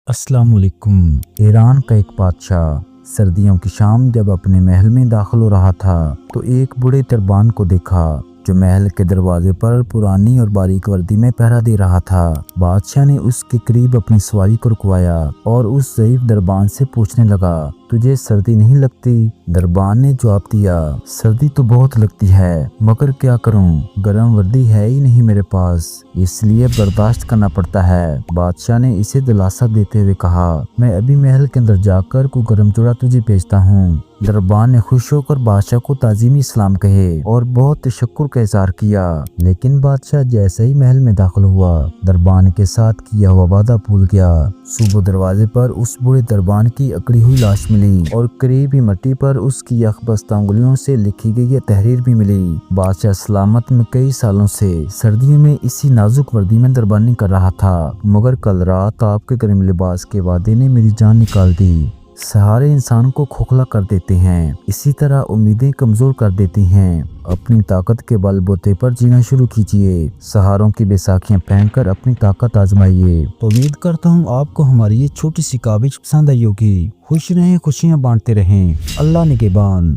अस्सलाम वालेकुम। ईरान का एक बादशाह सर्दियों की शाम जब अपने महल में दाखिल हो रहा था तो एक बूढ़े दरबान को देखा जो महल के दरवाजे पर पुरानी और बारीक वर्दी में पहरा दे रहा था। बादशाह ने उसके करीब अपनी सवारी को रुकवाया और उस ज़ईफ दरबान से पूछने लगा, तुझे सर्दी नहीं लगती? दरबान ने जवाब दिया, सर्दी तो बहुत लगती है, मगर क्या करूं, गर्म वर्दी है ही नहीं मेरे पास, इसलिए बर्दाश्त करना पड़ता है। बादशाह ने इसे दिलासा देते हुए कहा, मैं अभी महल के अंदर जाकर कोई गर्म जोड़ा तुझे भेजता हूँ। दरबान ने खुश होकर बादशाह को ताजीमी सलाम कहे और बहुत तशक्कुर का इज़हार किया, लेकिन बादशाह जैसे ही महल में दाखिल हुआ दरबान के साथ किया हुआ वादा भूल गया। सुबह दरवाजे पर उस बूढ़े दरबान की अकड़ी हुई लाश मिली और करीब ही मिट्टी पर उसकी यखबस्ता उंगलियों से लिखी गई ये तहरीर भी मिली। बादशाह सलामत में कई सालों से सर्दियों में इसी नाजुक वर्दी में दरबानी कर रहा था, मगर कल रात आपके गर्म लिबास के वादे ने मेरी जान निकाल दी। सहारे इंसान को खोखला कर देते हैं, इसी तरह उम्मीदें कमजोर कर देती हैं। अपनी ताकत के बलबूते पर जीना शुरू कीजिए, सहारों की बैसाखियां पहनकर अपनी ताकत आजमाइए। तो उम्मीद करता हूँ आपको हमारी ये छोटी सी काविश पसंद आई होगी। खुश रहें, खुशियाँ बांटते रहें। अल्लाह निगहबान।